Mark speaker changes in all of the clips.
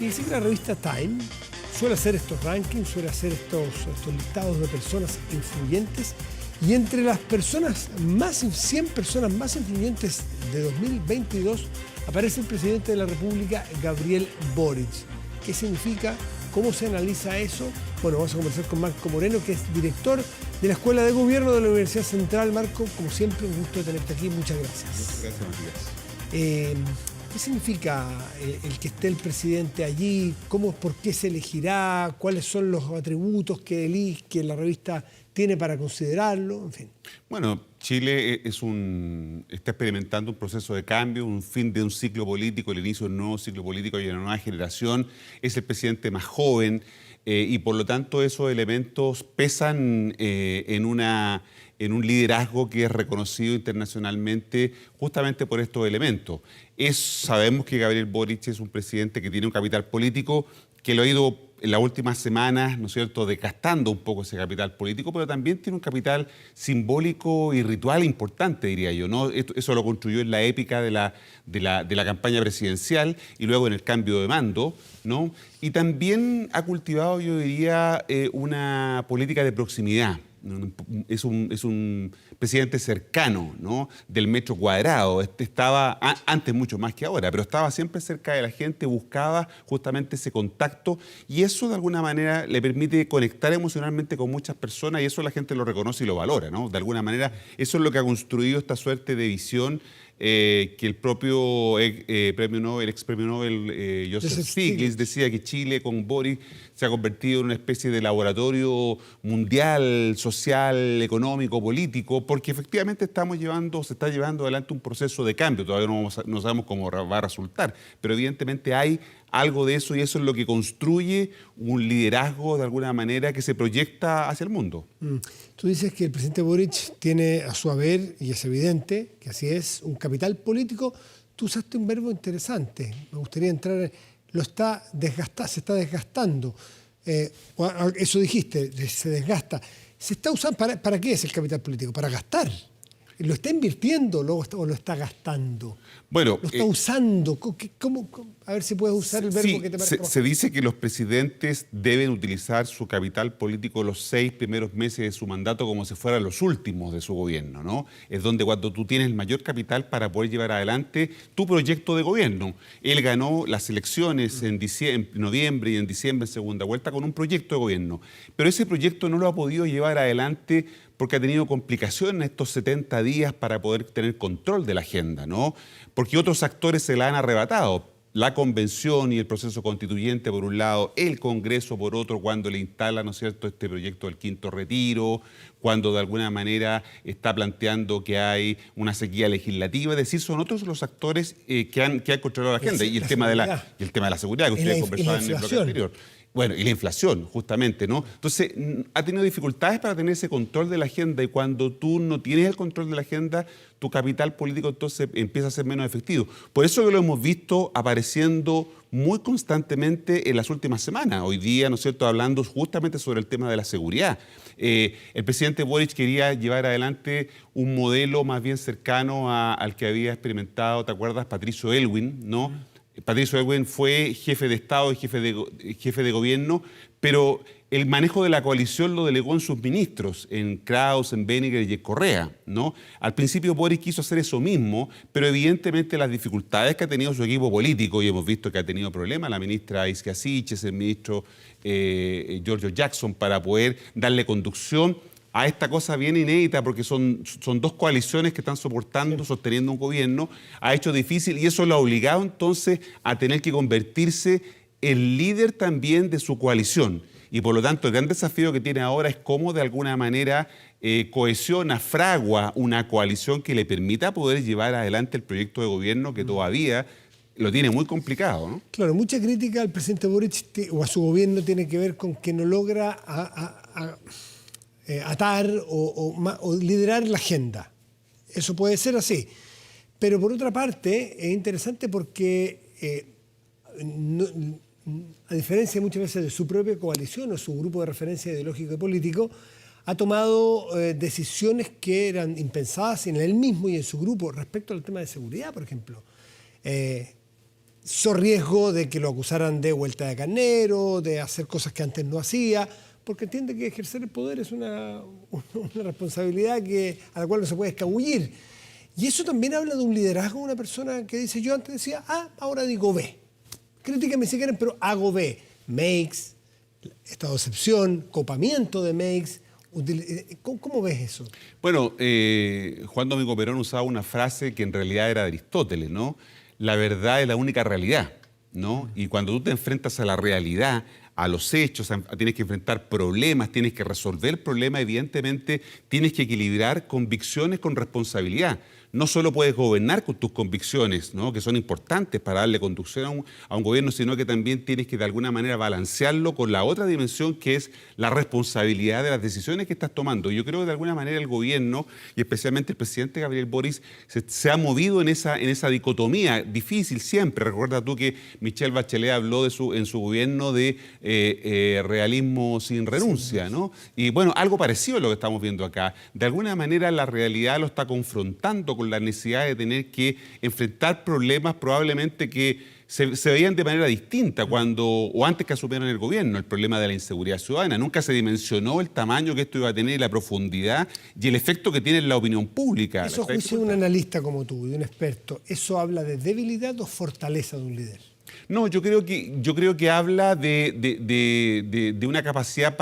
Speaker 1: Y dice que la revista Time suele hacer estos rankings, suele hacer estos listados de personas influyentes. Y entre las 100 personas más influyentes de 2022 aparece el presidente de la República, Gabriel Boric. ¿Qué significa? ¿Cómo se analiza eso? Bueno, vamos a conversar con Marco Moreno, que es director de la Escuela de Gobierno de la Universidad Central. Marco, como siempre, un gusto tenerte aquí. Muchas gracias.
Speaker 2: Muchas gracias, Matías.
Speaker 1: ¿Qué significa el que esté el presidente allí? ¿Por qué se elegirá? ¿Cuáles son los atributos que la revista tiene para considerarlo? En fin.
Speaker 2: Bueno, Chile está experimentando un proceso de cambio, un fin de un ciclo político, el inicio de un nuevo ciclo político y de una nueva generación. Es el presidente más joven y por lo tanto esos elementos pesan en un liderazgo que es reconocido internacionalmente justamente por estos elementos. Sabemos que Gabriel Boric es un presidente que tiene un capital político que lo ha ido en las últimas semanas, ¿no es cierto?, desgastando un poco ese capital político, pero también tiene un capital simbólico y ritual importante, diría yo, ¿no? Eso lo construyó en la épica de la campaña presidencial y luego en el cambio de mando, ¿no? Y también ha cultivado, yo diría, una política de proximidad. Es un presidente cercano, ¿no?, del metro cuadrado. Estaba antes mucho más que ahora, pero estaba siempre cerca de la gente, buscaba justamente ese contacto y eso de alguna manera le permite conectar emocionalmente con muchas personas y eso la gente lo reconoce y lo valora, ¿no? De alguna manera eso es lo que ha construido esta suerte de visión que el propio ex premio Nobel Joseph Stiglitz decía que Chile con Boric se ha convertido en una especie de laboratorio mundial, social, económico, político, porque efectivamente se está llevando adelante un proceso de cambio. Todavía no sabemos cómo va a resultar, pero evidentemente hay algo de eso y eso es lo que construye un liderazgo de alguna manera que se proyecta hacia el mundo.
Speaker 1: Tú dices que el presidente Boric tiene a su haber, y es evidente que así es, un capital político. Tú usaste un verbo interesante, me gustaría entrar, se está desgastando. Eso dijiste, se desgasta. ¿Se está usando para qué es el capital político? ¿Para gastar? ¿Lo está invirtiendo o lo está gastando?
Speaker 2: Bueno,
Speaker 1: ¿Lo está usando? ¿Cómo? A ver si puedes usar el verbo que te parezca.
Speaker 2: Se dice que los presidentes deben utilizar su capital político los 6 primeros meses de su mandato como si fueran los últimos de su gobierno, ¿no? Es donde cuando tú tienes el mayor capital para poder llevar adelante tu proyecto de gobierno. Él ganó las elecciones en noviembre y en diciembre en segunda vuelta con un proyecto de gobierno. Pero ese proyecto no lo ha podido llevar adelante porque ha tenido complicaciones estos 70 días para poder tener control de la agenda, ¿no? Porque otros actores se la han arrebatado. La convención y el proceso constituyente por un lado, el Congreso por otro, cuando le instala, ¿no es cierto?, este proyecto del quinto retiro, cuando de alguna manera está planteando que hay una sequía legislativa, es decir, son otros los actores que han controlado la agenda. Y el tema de la seguridad que ustedes conversaban en el bloque anterior. Bueno, y la inflación, justamente, ¿no? Entonces, ha tenido dificultades para tener ese control de la agenda y cuando tú no tienes el control de la agenda, tu capital político entonces empieza a ser menos efectivo. Por eso que lo hemos visto apareciendo muy constantemente en las últimas semanas. Hoy día, ¿no es cierto?, hablando justamente sobre el tema de la seguridad. El presidente Boric quería llevar adelante un modelo más bien cercano al que había experimentado, ¿te acuerdas?, Patricio Aylwin, ¿no? Patricio Aylwin fue jefe de Estado y jefe de gobierno, pero el manejo de la coalición lo delegó en sus ministros, en Kraus, en Benniger y en Correa, ¿no? Al principio Boric quiso hacer eso mismo, pero evidentemente las dificultades que ha tenido su equipo político, y hemos visto que ha tenido problemas la ministra Isquia Siches, el ministro Giorgio Jackson, para poder darle conducción a esta cosa bien inédita, porque son dos coaliciones que están sosteniendo un gobierno, ha hecho difícil y eso lo ha obligado entonces a tener que convertirse en líder también de su coalición. Y por lo tanto el gran desafío que tiene ahora es cómo de alguna manera cohesiona, fragua una coalición que le permita poder llevar adelante el proyecto de gobierno que todavía lo tiene muy complicado, ¿no?
Speaker 1: Claro, mucha crítica al presidente Boric o a su gobierno tiene que ver con que no logra atar o liderar la agenda. Eso puede ser así. Pero por otra parte, es interesante porque, a diferencia muchas veces de su propia coalición o su grupo de referencia ideológico y político, ha tomado decisiones que eran impensadas en él mismo y en su grupo respecto al tema de seguridad, por ejemplo. riesgo de que lo acusaran de vuelta de carnero, de hacer cosas que antes no hacía, porque entiende que ejercer el poder es una responsabilidad a la cual no se puede escabullir. Y eso también habla de un liderazgo de una persona que dice, yo antes decía A, ahora digo B. Críticame si quieren, pero hago B. Makes, estado de excepción, copamiento de makes. ¿Cómo ves eso?
Speaker 2: Bueno, Juan Domingo Perón usaba una frase que en realidad era de Aristóteles, ¿no? La verdad es la única realidad, ¿no? Y cuando tú te enfrentas a la realidad, a los hechos, tienes que enfrentar problemas, tienes que resolver problemas, evidentemente tienes que equilibrar convicciones con responsabilidad. No solo puedes gobernar con tus convicciones, ¿no?, que son importantes para darle conducción a un gobierno, sino que también tienes que de alguna manera balancearlo con la otra dimensión, que es la responsabilidad de las decisiones que estás tomando. Yo creo que de alguna manera el gobierno, y especialmente el presidente Gabriel Boric, se ha movido en esa dicotomía difícil siempre. Recuerda tú que Michelle Bachelet habló en su gobierno de realismo sin renuncia, ¿no? Y bueno, algo parecido a lo que estamos viendo acá. De alguna manera la realidad lo está confrontando con la necesidad de tener que enfrentar problemas probablemente que se veían de manera distinta o antes que asumieran el gobierno. El problema de la inseguridad ciudadana. Nunca se dimensionó el tamaño que esto iba a tener, y la profundidad y el efecto que tiene en la opinión pública.
Speaker 1: Eso, a juicio de un analista como tú, de un experto, ¿eso habla de debilidad o fortaleza de un líder?
Speaker 2: No, yo creo que habla de una capacidad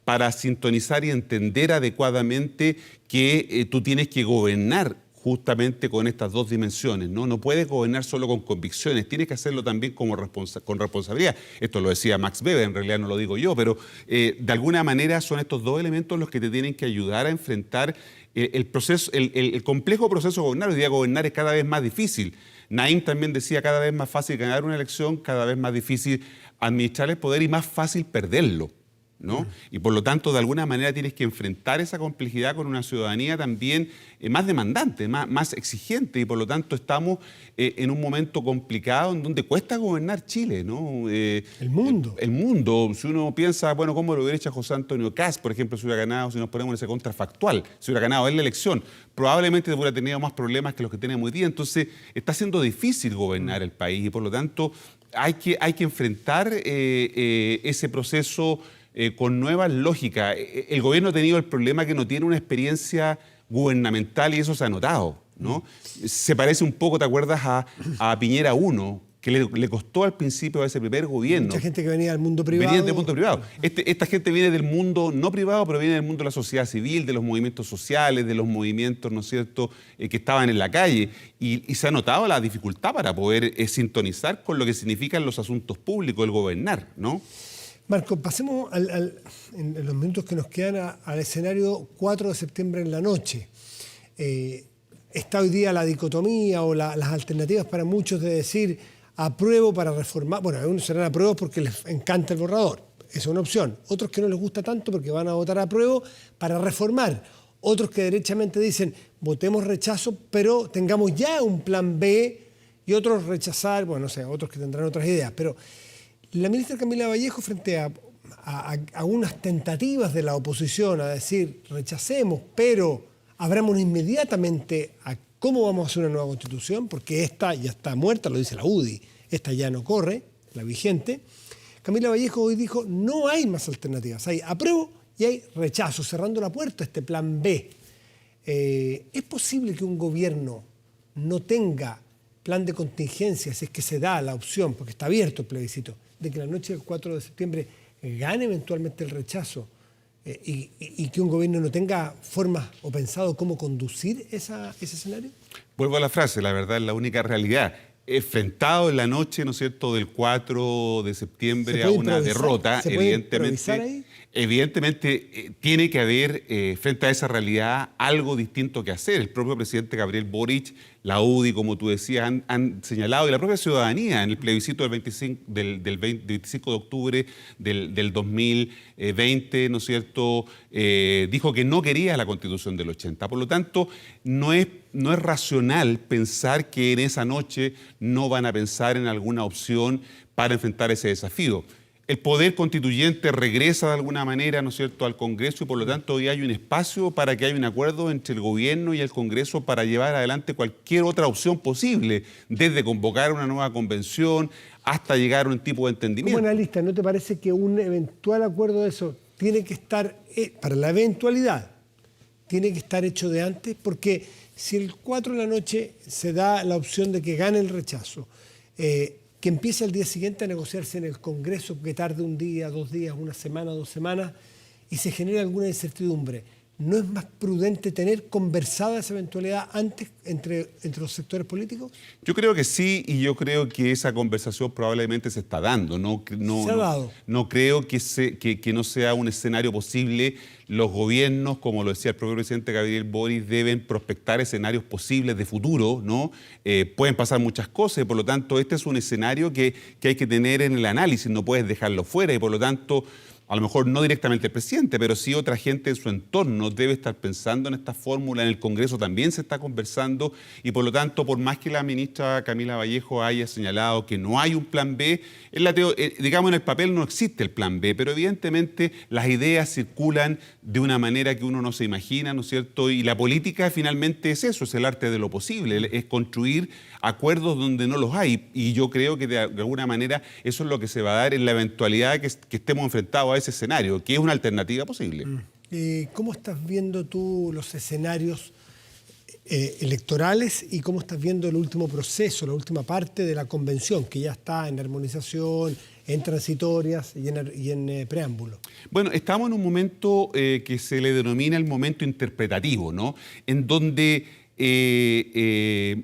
Speaker 2: para sintonizar y entender adecuadamente que tú tienes que gobernar justamente con estas dos dimensiones, ¿no? No puedes gobernar solo con convicciones, tienes que hacerlo también con responsabilidad. Esto lo decía Max Weber, en realidad no lo digo yo, pero de alguna manera son estos dos elementos los que te tienen que ayudar a enfrentar el complejo proceso de gobernar. Hoy día gobernar es cada vez más difícil. Naim también decía, cada vez más fácil ganar una elección, cada vez más difícil administrar el poder y más fácil perderlo, ¿no? Y por lo tanto, de alguna manera tienes que enfrentar esa complejidad con una ciudadanía también más demandante, más exigente, y por lo tanto estamos en un momento complicado en donde cuesta gobernar Chile, ¿no?
Speaker 1: El mundo.
Speaker 2: El mundo. Si uno piensa, bueno, ¿cómo lo hubiera hecho José Antonio Kast, por ejemplo, si hubiera ganado, si nos ponemos en ese contrafactual, si hubiera ganado él la elección? Probablemente hubiera tenido más problemas que los que tenemos hoy día. Entonces, está siendo difícil gobernar el país y por lo tanto hay que enfrentar ese proceso con nuevas lógicas. El gobierno ha tenido el problema que no tiene una experiencia gubernamental y eso se ha notado, ¿no? Se parece un poco, ¿te acuerdas?, a Piñera 1, que le costó al principio a ese primer gobierno.
Speaker 1: Mucha gente que venía del mundo privado.
Speaker 2: Venía del mundo privado. Esta gente viene del mundo no privado, pero viene del mundo de la sociedad civil, de los movimientos sociales, de los movimientos, ¿no es cierto?, que estaban en la calle. Y se ha notado la dificultad para poder sintonizar con lo que significan los asuntos públicos, el gobernar, ¿no?
Speaker 1: Marco, pasemos en los minutos que nos quedan al escenario 4 de septiembre en la noche. Está hoy día la dicotomía o las alternativas para muchos de decir apruebo para reformar. Bueno, algunos serán apruebos porque les encanta el borrador, esa es una opción. Otros que no les gusta tanto porque van a votar apruebo para reformar. Otros que derechamente dicen votemos rechazo, pero tengamos ya un plan B, y otros rechazar, bueno, no sé, otros que tendrán otras ideas, pero la ministra Camila Vallejo, frente a unas tentativas de la oposición a decir rechacemos, pero abramos inmediatamente a cómo vamos a hacer una nueva constitución, porque esta ya está muerta, lo dice la UDI, esta ya no corre, la vigente. Camila Vallejo hoy dijo, no hay más alternativas, hay apruebo y hay rechazo, cerrando la puerta a este plan B. ¿Es posible que un gobierno no tenga plan de contingencia, si es que se da la opción, porque está abierto el plebiscito, de que la noche del 4 de septiembre gane eventualmente el rechazo y que un gobierno no tenga formas o pensado cómo conducir ese escenario?
Speaker 2: Vuelvo a la frase, la verdad es la única realidad. Enfrentado en la noche, ¿no es cierto?, del 4 de septiembre a una derrota, evidentemente tiene que haber frente a esa realidad algo distinto que hacer. El propio presidente Gabriel Boric, la UDI, como tú decías, han señalado, y la propia ciudadanía en el plebiscito del 25 de octubre del 2020, ¿no es cierto?, dijo que no quería la Constitución del 80. Por lo tanto, no es racional pensar que en esa noche no van a pensar en alguna opción para enfrentar ese desafío. el poder constituyente regresa de alguna manera, ¿no es cierto?, al Congreso y por lo tanto hoy hay un espacio para que haya un acuerdo entre el gobierno y el Congreso para llevar adelante cualquier otra opción posible, desde convocar una nueva convención hasta llegar a un tipo de entendimiento.
Speaker 1: Como analista, ¿no te parece que un eventual acuerdo de eso tiene que estar, para la eventualidad, tiene que estar hecho de antes? Porque si el 4 de la noche se da la opción de que gane el rechazo, que empiece al día siguiente a negociarse en el Congreso, que tarde un día, 2 días, una semana, 2 semanas, y se genera alguna incertidumbre, ¿no es más prudente tener conversada esa eventualidad antes entre los sectores políticos?
Speaker 2: Yo creo que sí, y yo creo que esa conversación probablemente se está dando.
Speaker 1: Se ha dado.
Speaker 2: No creo que no sea un escenario posible. Los gobiernos, como lo decía el propio presidente Gabriel Boric, deben prospectar escenarios posibles de futuro, ¿no? Pueden pasar muchas cosas y por lo tanto este es un escenario que hay que tener en el análisis, no puedes dejarlo fuera y por lo tanto a lo mejor no directamente el presidente, pero sí otra gente en su entorno debe estar pensando en esta fórmula. En el Congreso también se está conversando y por lo tanto, por más que la ministra Camila Vallejo haya señalado que no hay un plan B, digamos en el papel no existe el plan B, pero evidentemente las ideas circulan de una manera que uno no se imagina, ¿no es cierto? Y la política finalmente es eso, es el arte de lo posible, es construir acuerdos donde no los hay. Y yo creo que de alguna manera eso es lo que se va a dar en la eventualidad que estemos enfrentados a ese escenario, que es una alternativa posible.
Speaker 1: ¿Cómo estás viendo tú los escenarios electorales y cómo estás viendo el último proceso, la última parte de la convención, que ya está en armonización, en transitorias y en preámbulo?
Speaker 2: Bueno, estamos en un momento que se le denomina el momento interpretativo, ¿no? En donde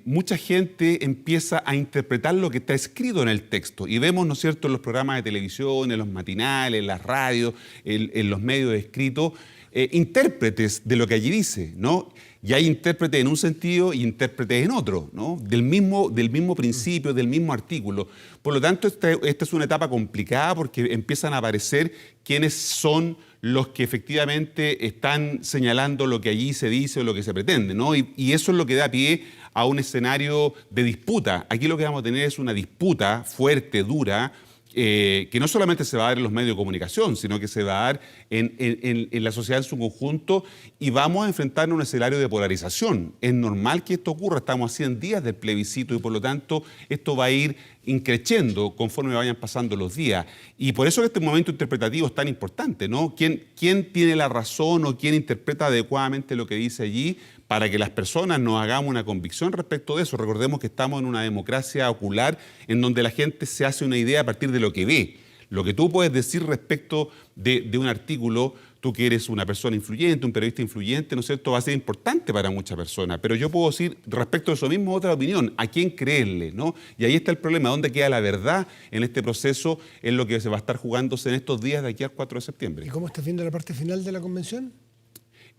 Speaker 2: mucha gente empieza a interpretar lo que está escrito en el texto y vemos, ¿no es cierto?, en los programas de televisión, en los matinales, en las radios, en los medios escritos, intérpretes de lo que allí dice, ¿no? Y hay intérpretes en un sentido y intérpretes en otro, ¿no? Del mismo principio, del mismo artículo. Por lo tanto, esta es una etapa complicada porque empiezan a aparecer quiénes son los que efectivamente están señalando lo que allí se dice o lo que se pretende, ¿no? Y eso es lo que da pie a un escenario de disputa. Aquí lo que vamos a tener es una disputa fuerte, dura, que no solamente se va a dar en los medios de comunicación, sino que se va a dar en la sociedad en su conjunto y vamos a enfrentarnos a un escenario de polarización. Es normal que esto ocurra, estamos a 100 días del plebiscito y por lo tanto esto va a ir increciendo conforme vayan pasando los días. Y por eso este momento interpretativo es tan importante, ¿no? ¿Quién tiene la razón o quién interpreta adecuadamente lo que dice allí para que las personas nos hagamos una convicción respecto de eso? Recordemos que estamos en una democracia ocular en donde la gente se hace una idea a partir de lo que ve. Lo que tú puedes decir respecto de un artículo, tú que eres una persona influyente, un periodista influyente, ¿no es cierto?, va a ser importante para muchas personas. Pero yo puedo decir respecto de eso mismo otra opinión, ¿a quién creerle?, ¿no? Y ahí está el problema, ¿dónde queda la verdad en este proceso? Es lo que se va a estar jugándose en estos días de aquí al 4 de septiembre.
Speaker 1: ¿Y cómo estás viendo la parte final de la convención?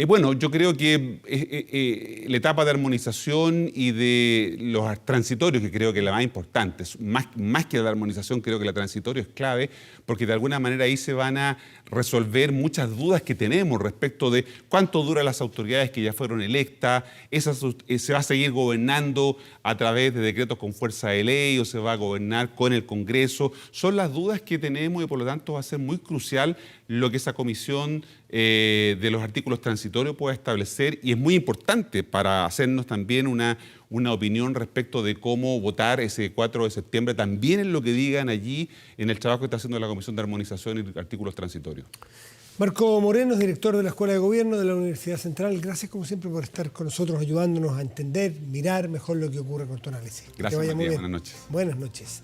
Speaker 2: Bueno, yo creo que la etapa de armonización y de los transitorios, que creo que es la más importante, más que la armonización, creo que la transitorio es clave, porque de alguna manera ahí se van a resolver muchas dudas que tenemos respecto de cuánto duran las autoridades que ya fueron electas, se va a seguir gobernando a través de decretos con fuerza de ley o se va a gobernar con el Congreso. Son las dudas que tenemos y por lo tanto va a ser muy crucial lo que esa comisión de los artículos transitorios pueda establecer y es muy importante para hacernos también una opinión respecto de cómo votar ese 4 de septiembre, también en lo que digan allí en el trabajo que está haciendo la Comisión de Armonización y Artículos Transitorios.
Speaker 1: Marco Moreno es director de la Escuela de Gobierno de la Universidad Central. Gracias como siempre por estar con nosotros ayudándonos a entender, mirar mejor lo que ocurre con tu análisis.
Speaker 2: Gracias, Matías. Buenas noches.
Speaker 1: Buenas noches.